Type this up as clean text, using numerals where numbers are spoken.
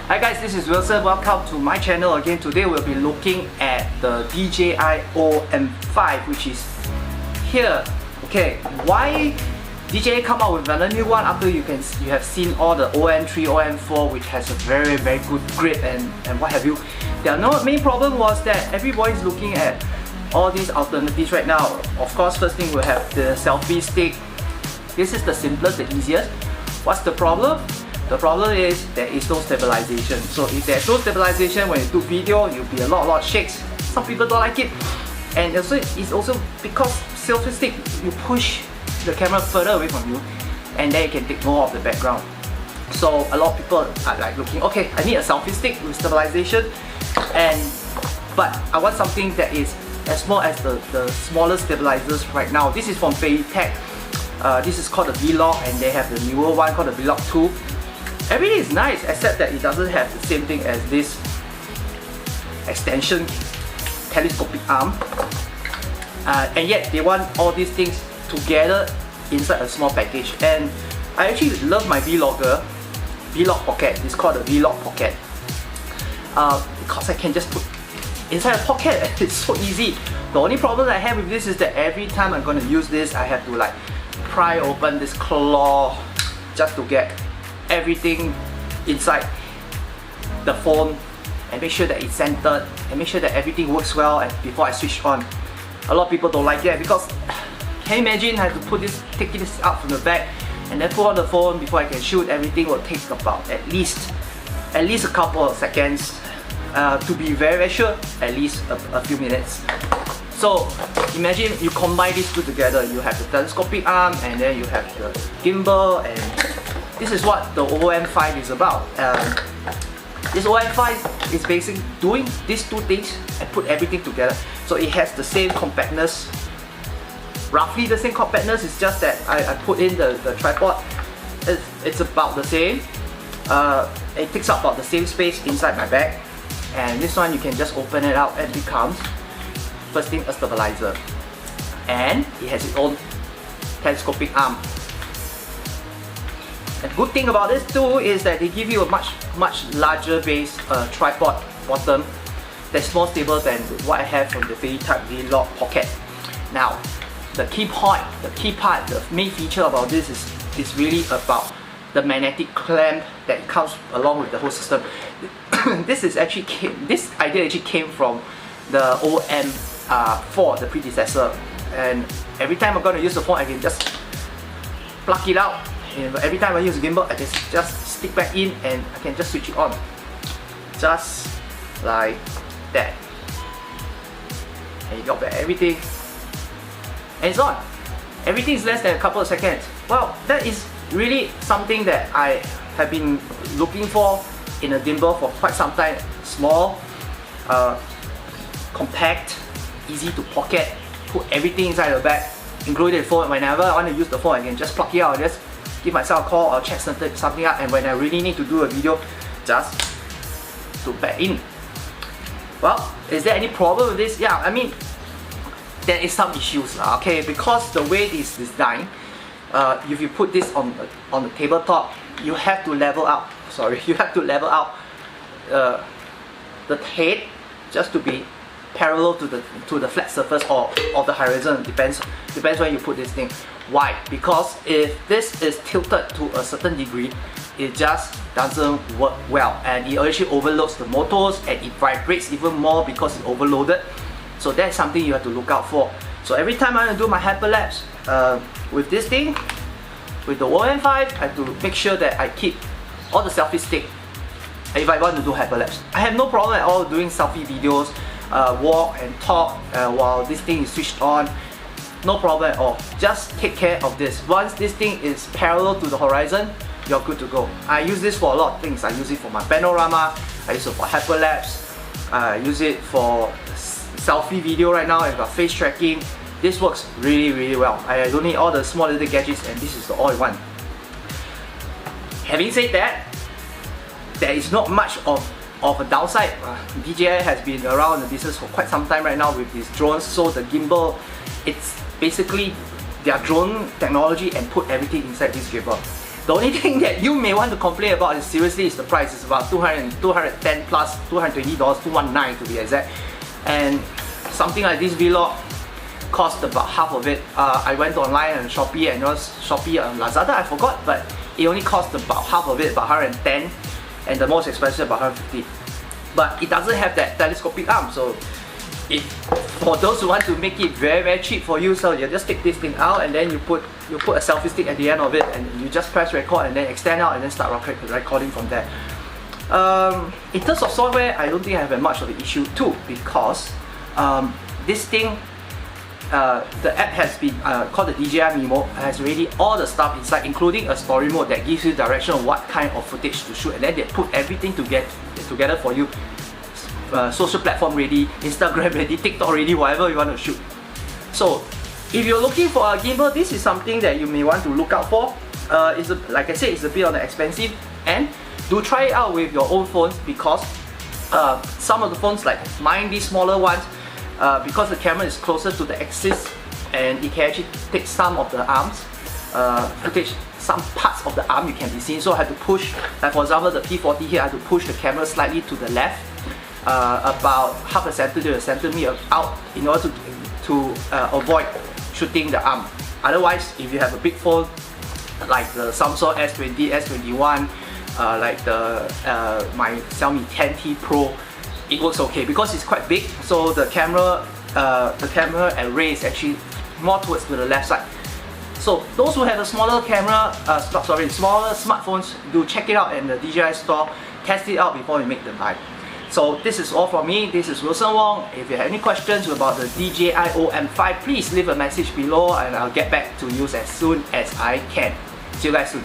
Hi guys, this is Wilson. Welcome to my channel again. Today we'll be looking at the DJI OM5, which is here. Okay, why DJI come out with another new one after you have seen all the OM3, OM4, which has a very good grip and what have you. The main problem was that everybody's looking at all these alternatives right now. Of course, first thing we'll have the selfie stick. This is the simplest, the easiest. What's the problem? The problem is there is no stabilization. So if there's no stabilization when you do video, you'll be a lot shakes. Some people don't like it. And also, it's also because selfie stick, you push the camera further away from you and then you can take more of the background. So a lot of people are like looking, okay, I need a selfie stick with stabilization, but I want something that is as small as the smallest stabilizers right now. This is from Tech. This is called the Vlog, and they have the newer one called the Vlog 2. Everything is nice except that it doesn't have the same thing as this extension telescopic arm, and yet they want all these things together inside a small package. And I actually love my Vlog Pocket. It's called the Vlog Pocket because I can just put inside a pocket. It's so easy. The only problem I have with this is that every time I'm going to use this, I have to like pry open this claw just to get everything inside the phone and make sure that it's centered and make sure that everything works well and before I switch on. A lot of people don't like that because can you imagine I have to take this out from the back and then put on the phone before I can shoot. Everything will take about at least a couple of seconds, to be very sure, at least a few minutes. So imagine you combine these two together. You have the telescopic arm and then you have the gimbal, and this is what the OM5 is about. This OM5 is basically doing these two things and put everything together. So it has the same compactness, roughly the same compactness. It's just that I put in the tripod. It's about the same. It takes up about the same space inside my bag. And this one you can just open it out and it becomes, first thing, a stabilizer. And it has its own telescopic arm. The good thing about this too is that they give you a much larger base tripod bottom that's more stable than what I have from the Type Vlog Pocket. Now, the key part, the main feature about this is really about the magnetic clamp that comes along with the whole system. This idea actually came from the OM4, the predecessor. And every time I'm going to use the phone, I can just plug it out. Every time I use a gimbal, I just stick back in and I can just switch it on. Just like that. And you got back everything. And it's on. Everything is less than a couple of seconds. Well, that is really something that I have been looking for in a gimbal for quite some time. Small, compact, easy to pocket, put everything inside the bag, including the phone. Whenever I want to use the phone, I can just plug it out, just give myself a call or check something out, and when I really need to do a video, just put back in. Well, is there any problem with this? Yeah, I mean, there is some issues, okay, because the way it is designed, if you put this on the tabletop, you have to level out. You have to level out the head just to be parallel to the flat surface or the horizon. Depends where you put this thing. Why? Because if this is tilted to a certain degree, it just doesn't work well, and it actually overloads the motors and it vibrates even more because it's overloaded. So that's something you have to look out for. So every time I want to do my hyperlapse with this thing, with the OM5, I have to make sure that I keep all the selfie stick if I want to do hyperlapse. I have no problem at all doing selfie videos, walk and talk while this thing is switched on. No problem at all. Just take care of this. Once this thing is parallel to the horizon, you're good to go. I use this for a lot of things. I use it for my panorama, I use it for hyperlapse, I use it for selfie video right now. I've got face tracking. This works really well. I don't need all the small little gadgets, and this is the all-in-one. Having said that, there is not much of a downside. DJI has been around the business for quite some time right now with these drones, so the gimbal, it's basically their drone technology and put everything inside this gimbal. The only thing that you may want to complain about is seriously is the price. It's about $210 plus $220, $219 to be exact. And something like this vlog cost about half of it. I went online on Shopee, and it was Shopee and Lazada, I forgot, but it only cost about half of it, about 110, and the most expensive about 150. But it doesn't have that telescopic arm, so for those who want to make it very, very cheap for you, so you just take this thing out and then you put a selfie stick at the end of it, and you just press record and then extend out and then start recording from there. In terms of software, I don't think I have much of an issue too, because this thing, the app has been called the DJI Mimo, has already all the stuff inside, including a story mode that gives you direction of what kind of footage to shoot, and then they put everything together for you. Social platform ready, Instagram ready, TikTok ready, whatever you want to shoot. So if you're looking for a gimbal, this is something that you may want to look out for. Like I said, it's a bit on the expensive end. Do try it out with your own phones, because some of the phones like mine, these smaller ones, because the camera is closer to the axis and it can actually take some of the arms footage, some parts of the arm you can be seen. So I had to push, like for example the P40 here, I had to push the camera slightly to the left, about half a centimeter to a centimeter out, in order to avoid shooting the arm. Otherwise, if you have a big phone like the Samsung S20, S21, like my Xiaomi 10T Pro, it works okay because it's quite big. So the camera array is actually more towards to the left side. So those who have a smaller camera, smaller smartphones, do check it out in the DJI store. Test it out before you make the buy. So this is all from me. This is Wilson Wong. If you have any questions about the DJI OM5, please leave a message below and I'll get back to you as soon as I can. See you guys soon.